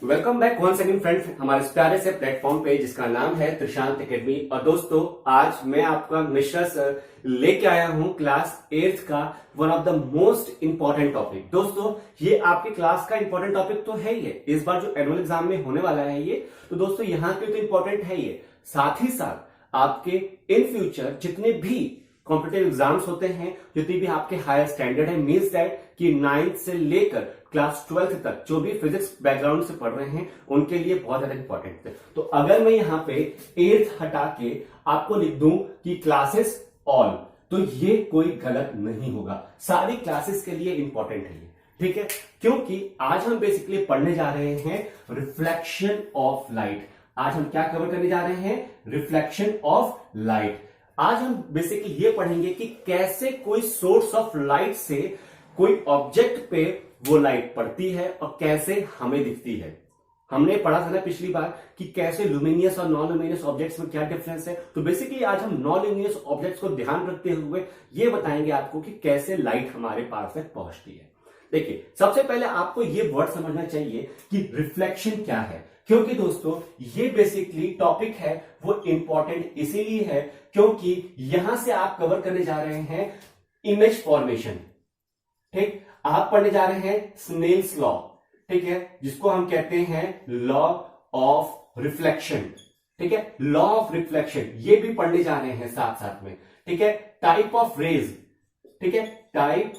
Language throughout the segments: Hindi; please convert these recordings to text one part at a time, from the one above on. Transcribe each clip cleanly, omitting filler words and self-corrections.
Welcome back one second friends हमारे इस प्यारे से प्लेटफॉर्म पे जिसका नाम है त्रिशांत एकेडमी। और दोस्तों आज मैं आपका मिश्रा सर लेके आया हूं क्लास 8th का one of the most important topic. दोस्तों ये आपके क्लास का इंपॉर्टेंट टॉपिक तो है ही है, इस बार जो एनुअल एग्जाम में होने वाला है ये, तो दोस्तों यहाँ के तो इंपॉर्टेंट है ये, साथ ही साथ आपके इन फ्यूचर जितने भी कॉम्पिटेटिव एग्जाम्स होते हैं, जितनी भी आपके हायर स्टैंडर्ड है, मीन्स दैट कि 9th से लेकर क्लास 12th तक जो भी फिजिक्स बैकग्राउंड से पढ़ रहे हैं उनके लिए बहुत ज्यादा इंपॉर्टेंट है। तो अगर मैं यहाँ पे 8th हटा के आपको लिख दूं कि क्लासेस ऑल, तो ये कोई गलत नहीं होगा, सारी क्लासेस के लिए इंपॉर्टेंट है ये, ठीक है। क्योंकि आज हम बेसिकली पढ़ने जा रहे हैं रिफ्लेक्शन ऑफ लाइट। आज हम क्या कवर करने जा रहे हैं? Reflection of light. आज हम बेसिकली ये पढ़ेंगे कि कैसे कोई सोर्स ऑफ लाइट से कोई ऑब्जेक्ट पे वो लाइट पड़ती है और कैसे हमें दिखती है। हमने पढ़ा था ना पिछली बार कि कैसे लुमिनियस और नॉन लुमिनियस ऑब्जेक्ट्स में क्या डिफरेंस है। तो बेसिकली आज हम नॉन लुमिनियस ऑब्जेक्ट्स को ध्यान रखते हुए ये बताएंगे आपको कि कैसे लाइट हमारे पास तक पहुंचती है। देखिए, सबसे पहले आपको ये वर्ड समझना चाहिए कि रिफ्लेक्शन क्या है, क्योंकि दोस्तों ये बेसिकली टॉपिक है वो इंपॉर्टेंट इसीलिए है क्योंकि यहां से आप कवर करने जा रहे हैं इमेज फॉर्मेशन। ठीक, आप पढ़ने जा रहे हैं स्नेल्स लॉ, ठीक है, जिसको हम कहते हैं लॉ ऑफ रिफ्लेक्शन। ठीक है, लॉ ऑफ रिफ्लेक्शन ये भी पढ़ने जा रहे हैं साथ साथ में। ठीक है, टाइप ऑफ रेज, ठीक है, टाइप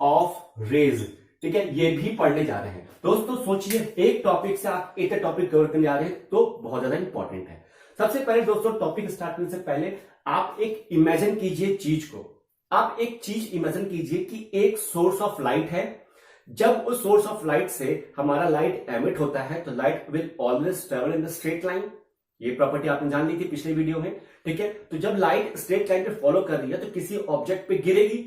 ऑफ रेज, ठीक है, ये भी पढ़ने जा रहे हैं। दोस्तों सोचिए, एक टॉपिक से आप एक टॉपिक कवर करने जा रहे हैं तो बहुत ज्यादा इंपॉर्टेंट है। सबसे पहले दोस्तों टॉपिक स्टार्ट करने से पहले आप एक इमेजिन कीजिए चीज को। आप एक चीज इमेजिन कीजिए कि एक सोर्स ऑफ लाइट है। जब उस सोर्स ऑफ लाइट से हमारा लाइट एमिट होता है तो light will always travel in the straight line. ये प्रॉपर्टी आपने जान ली थी पिछले वीडियो में, ठीक है। तो जब लाइट स्ट्रेट लाइन पे फॉलो कर रही है तो किसी ऑब्जेक्ट पे गिरेगी,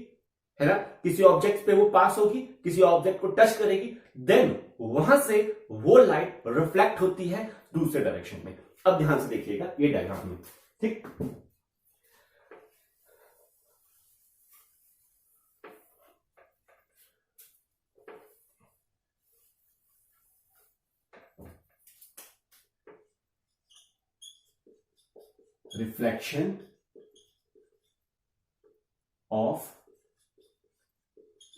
है ना, किसी ऑब्जेक्ट पे वो पास होगी, किसी ऑब्जेक्ट को टच करेगी, देन वहां से वो लाइट रिफ्लेक्ट होती है दूसरे डायरेक्शन में। अब ध्यान से देखिएगा ये डायग्राम में, ठीक। Reflection of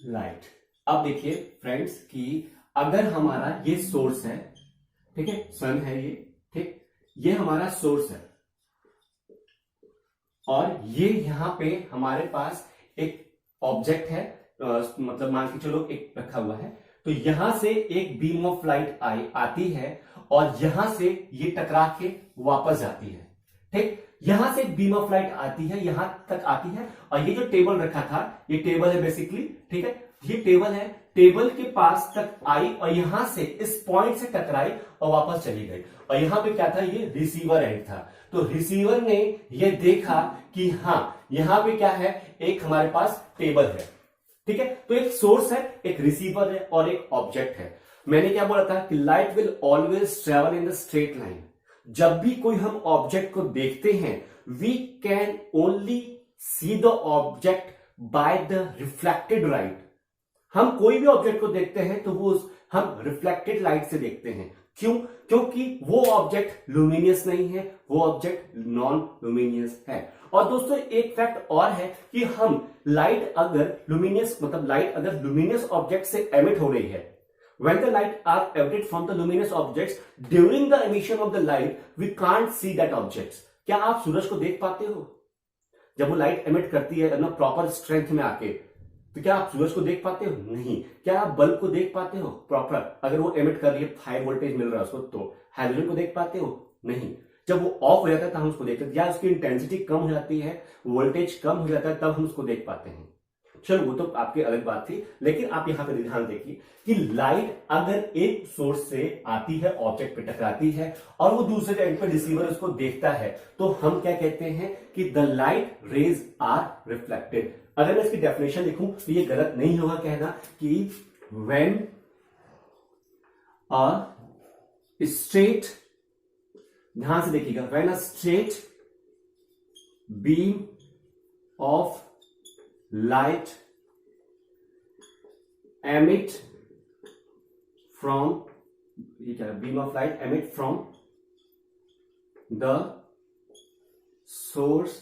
light. अब देखिए फ्रेंड्स कि अगर हमारा ये सोर्स है, ठीक है, सन है ये, ठीक, ये हमारा सोर्स है और ये यहां पे हमारे पास एक ऑब्जेक्ट है, मतलब मान के चलो एक रखा हुआ है। तो यहां से एक बीम ऑफ लाइट आती है और यहां से ये टकरा के वापस जाती है। ठीक, यहां से एक बीम ऑफ लाइट आती है, यहां तक आती है और ये जो टेबल रखा था ये टेबल है बेसिकली, ठीक है, ये टेबल है, टेबल के पास तक आई और यहां से इस पॉइंट से टकराई और वापस चली गई। और यहां पे क्या था? ये रिसीवर एंड था। तो रिसीवर ने ये देखा कि हाँ यहां पे क्या है, एक हमारे पास टेबल है, ठीक है। तो एक सोर्स है, एक रिसीवर है और एक ऑब्जेक्ट है। मैंने क्या बोला था कि light will always travel in the straight line. जब भी कोई हम ऑब्जेक्ट को देखते हैं we can only see the object by the reflected light. हम कोई भी ऑब्जेक्ट को देखते हैं तो वो हम रिफ्लेक्टेड लाइट से देखते हैं। क्यों? क्योंकि वो ऑब्जेक्ट लुमिनियस नहीं है, वो ऑब्जेक्ट नॉन लुमिनियस है। और दोस्तों एक फैक्ट और है कि हम लाइट अगर लुमिनियस, मतलब लाइट अगर लुमिनियस ऑब्जेक्ट से एमिट हो रही है, when the light are emitted from the luminous objects, during the emission of the light we can't see that objects। क्या आप सूरज को देख पाते हो? जब वो लाइट एमिट करती है ना प्रॉपर स्ट्रेंथ में आके, तो क्या आप सूरज को देख पाते हो? नहीं। क्या आप बल्ब को देख पाते हो प्रॉपर? अगर वो एमिट कर रही है, हाई वोल्टेज मिल रहा है उसको, तो हाइड्रोजन को देख पाते हो? नहीं। जब वो ऑफ हो जाता है तब हम उसको देखते हैं, या उसकी इंटेंसिटी कम हो जाती है, वोल्टेज कम हो जाता है, तब हम उसको देख पाते हैं। चलो वो तो आपकी अलग बात थी, लेकिन आप यहां पे ध्यान देखिए कि लाइट अगर एक सोर्स से आती है, ऑब्जेक्ट पे टकराती है और वो दूसरे एंड पे रिसीवर उसको देखता है, तो हम क्या कहते हैं कि the light rays are reflected. अगर मैं इसकी डेफिनेशन लिखूं तो ये गलत नहीं होगा कहना कि व्हेन अ स्ट्रेट, ध्यान से देखिएगा, when a straight beam of light emit from ये क्या है, beam of light emit from the source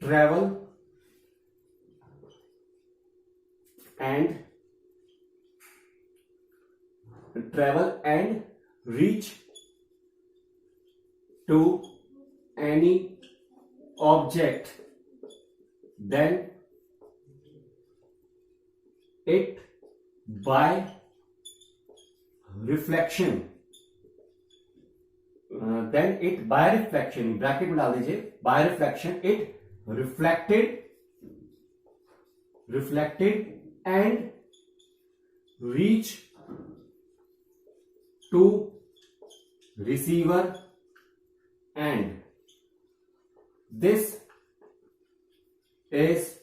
travel and reach to any object, then it by reflection bracket में डाल दीजिए, by reflection it reflected and reach to receiver end. This is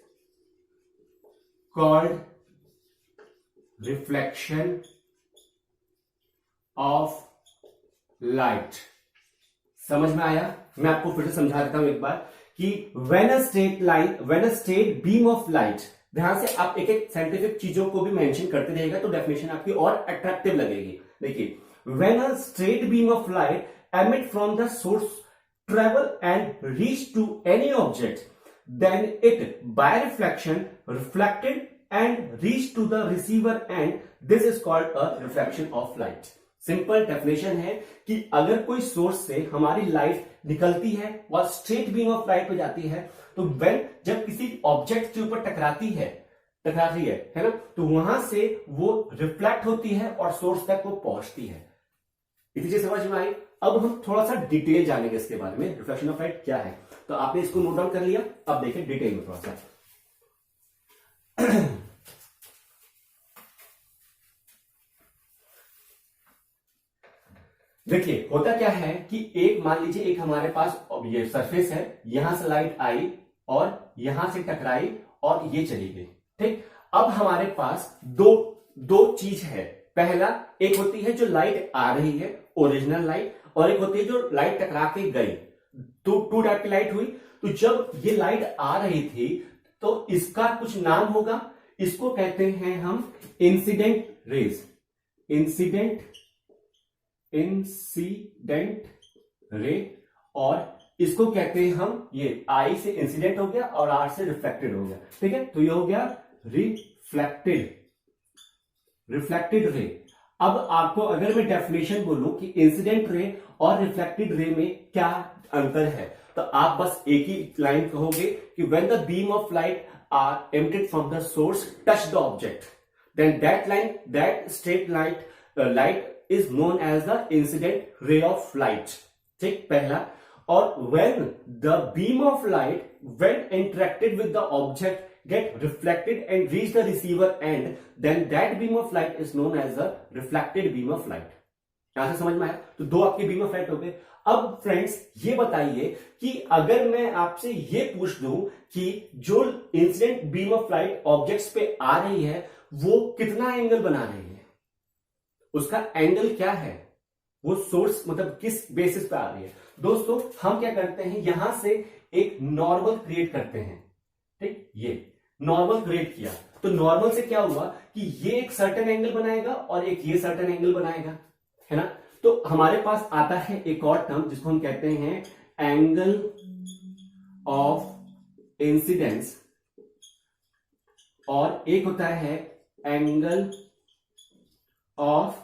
called reflection of light. समझ में आया? मैं आपको फिर से समझा देता हूं एक बार कि when a straight beam of light, ध्यान से आप एक एक साइंटिफिक चीजों को भी मेंशन करते रहेगा तो डेफिनेशन आपकी और अट्रैक्टिव लगेगी. देखिए, when a straight beam of light emit from the source travel and reach to any object, then it by reflection reflected and reach to the receiver end. This is called a reflection of light. Simple definition है कि अगर कोई सोर्स से हमारी लाइट निकलती है और स्ट्रेट बीम ऑफ लाइट पे जाती है तो जब किसी ऑब्जेक्ट के ऊपर टकराती है ना, तो वहां से वो रिफ्लेक्ट होती है और सोर्स तक वो पहुंचती है. इतनी चीज समझ में आई. अब हम थोड़ा सा डिटेल जानेंगे इसके बारे में, रिफ्लेक्शन ऑफ लाइट क्या है. तो आपने इसको नोट डाउन कर लिया. अब देखिए डिटेल में थोड़ा सा. देखिए, होता क्या है कि एक मान लीजिए एक हमारे पास ये सरफेस है, यहां से लाइट आई और यहां से टकराई और ये चली गई. ठीक, अब हमारे पास दो चीज है. पहला, एक होती है जो लाइट आ रही है ओरिजिनल लाइट, और एक होती है जो लाइट टकरा के गई. टू टाइप की लाइट हुई. तो जब ये लाइट आ रही थी तो इसका कुछ नाम होगा. इसको कहते हैं हम इंसिडेंट रेज. Incident ray. और इसको कहते हैं हम, ये आई से इंसिडेंट हो गया और आर से रिफ्लेक्टेड हो गया. ठीक है, तो ये हो गया रिफ्लेक्टेड रे. अब आपको अगर मैं डेफिनेशन बोलूं कि इंसिडेंट रे और रिफ्लेक्टेड रे में क्या अंतर है, तो आप बस एक ही लाइन कहोगे कि when the beam of light are emitted from the source touch the object, then that straight light is known as the incident ray of light. ठीक, पहला. और when the beam of light when interacted with the object get reflected and reach the receiver end, then that beam of light is known as the reflected beam of light. यहां से समझ में आया? तो दो आपके बीम ऑफ लाइट हो गए. अब फ्रेंड्स ये बताइए कि अगर मैं आपसे ये पूछ दूं कि जो incident beam of light objects पे आ रही है वो कितना एंगल बना रही है, उसका एंगल क्या है, वो सोर्स मतलब किस बेसिस पे आ रही है. दोस्तों, हम क्या करते हैं, यहां से एक नॉर्मल क्रिएट करते हैं. ठीक, ये नॉर्मल क्रिएट किया तो नॉर्मल से क्या हुआ कि ये एक सर्टेन एंगल बनाएगा और एक ये सर्टेन एंगल बनाएगा, है ना. तो हमारे पास आता है एक और टर्म जिसको हम कहते हैं एंगल ऑफ इंसिडेंस, और एक होता है एंगल ऑफ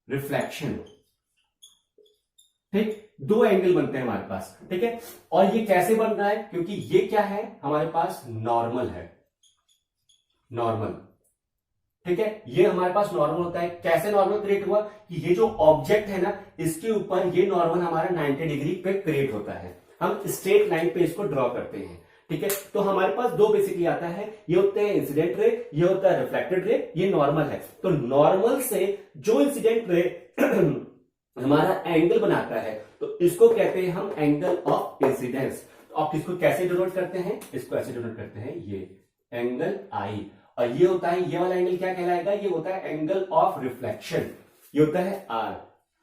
रिफ्लेक्शन. ठीक, दो एंगल बनते हैं हमारे पास. ठीक है, और ये कैसे बन रहा है, क्योंकि ये क्या है हमारे पास नॉर्मल है. नॉर्मल, ठीक है, ये हमारे पास नॉर्मल होता है. कैसे नॉर्मल क्रिएट हुआ कि ये जो ऑब्जेक्ट है ना, इसके ऊपर ये नॉर्मल हमारा 90 डिग्री पे क्रिएट होता है. हम स्ट्रेट लाइन पे इसको ड्रॉ करते हैं. ठीक है, तो हमारे पास दो बेसिकली आता है, ये होते हैं इंसिडेंट रे, ये होता है रिफ्लेक्टेड रे, ये नॉर्मल है. तो नॉर्मल से जो इंसिडेंट रे हमारा एंगल बनाता है तो इसको कहते हैं हम एंगल ऑफ इंसिडेंस. तो आप इसको कैसे डिनोट करते हैं, इसको ऐसे डिनोट करते हैं, ये एंगल आई. और ये होता है, ये वाला एंगल क्या कहलाएगा, ये होता है एंगल ऑफ रिफ्लेक्शन, ये होता है आर.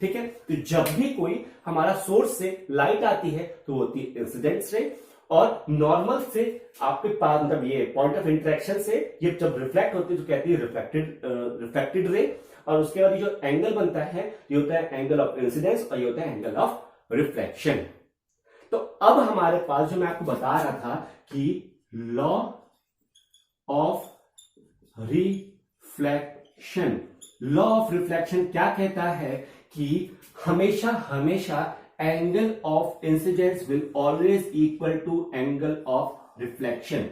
ठीक है, तो जब भी कोई हमारा सोर्स से लाइट आती है तो होती है इंसिडेंट रे, और नॉर्मल से आपके पास मतलब ये पॉइंट ऑफ इंटरेक्शन से ये जब रिफ्लेक्ट होती है तो कहती है रिफ्लेक्टेड रे, और उसके बाद ये जो एंगल बनता है ये होता है एंगल ऑफ इंसिडेंस और ये होता है एंगल ऑफ रिफ्लेक्शन। तो अब हमारे पास जो मैं आपको बता रहा था कि law of reflection, law of reflection क्या कहता है कि हमेशा हमेशा angle of incidence will always equal to angle of reflection.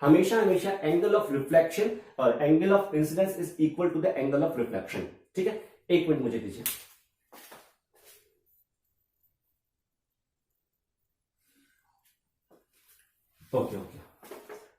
हमेशा हमेशा एंगल ऑफ रिफ्लेक्शन और angle of incidence is equal to the angle of reflection. ठीक है, एक मिनट मुझे दीजिए। ओके ओके,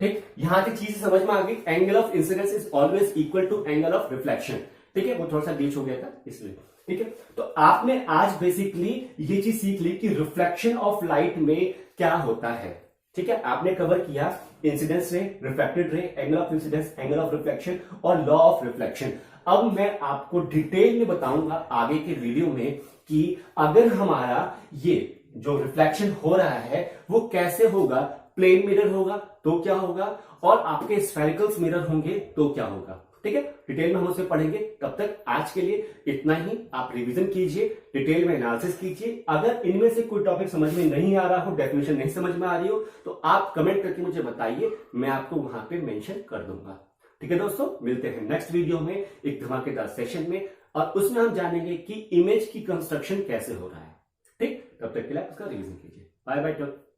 ठीक, यहां तक चीज समझ में आ गई। Angle of incidence is always equal to angle of reflection. ठीक है, वो थोड़ा सा ग्लिच हो गया था इसलिए। ठीक है, तो आपने आज बेसिकली ये चीज सीख ली कि रिफ्लेक्शन ऑफ लाइट में क्या होता है। ठीक है, आपने कवर किया इंसिडेंस रे, reflected ray, angle of incidence, angle of reflection और लॉ ऑफ रिफ्लेक्शन। अब मैं आपको डिटेल में बताऊंगा आगे के वीडियो में कि अगर हमारा ये जो रिफ्लेक्शन हो रहा है वो कैसे होगा, प्लेन मिरर होगा तो क्या होगा, और आपके स्फेरिकल्स मिरर होंगे तो क्या होगा। ठीक है, डिटेल में हम उसे पढ़ेंगे। तब तक आज के लिए इतना ही। आप रिवीजन कीजिए, डिटेल में एनालिसिस कीजिए। अगर इनमें से कोई टॉपिक समझ में नहीं आ रहा हो, डेफिनेशन नहीं समझ में आ रही हो, तो आप कमेंट करके मुझे बताइए, मैं आपको वहां पे मेंशन कर दूंगा। ठीक है दोस्तों, मिलते हैं नेक्स्ट वीडियो में एक धमाकेदार सेशन में, और उसमें हम जानेंगे कि इमेज की कंस्ट्रक्शन कैसे हो रहा है। ठीक, तब तक के लिए उसका रिवीजन कीजिए। Bye bye.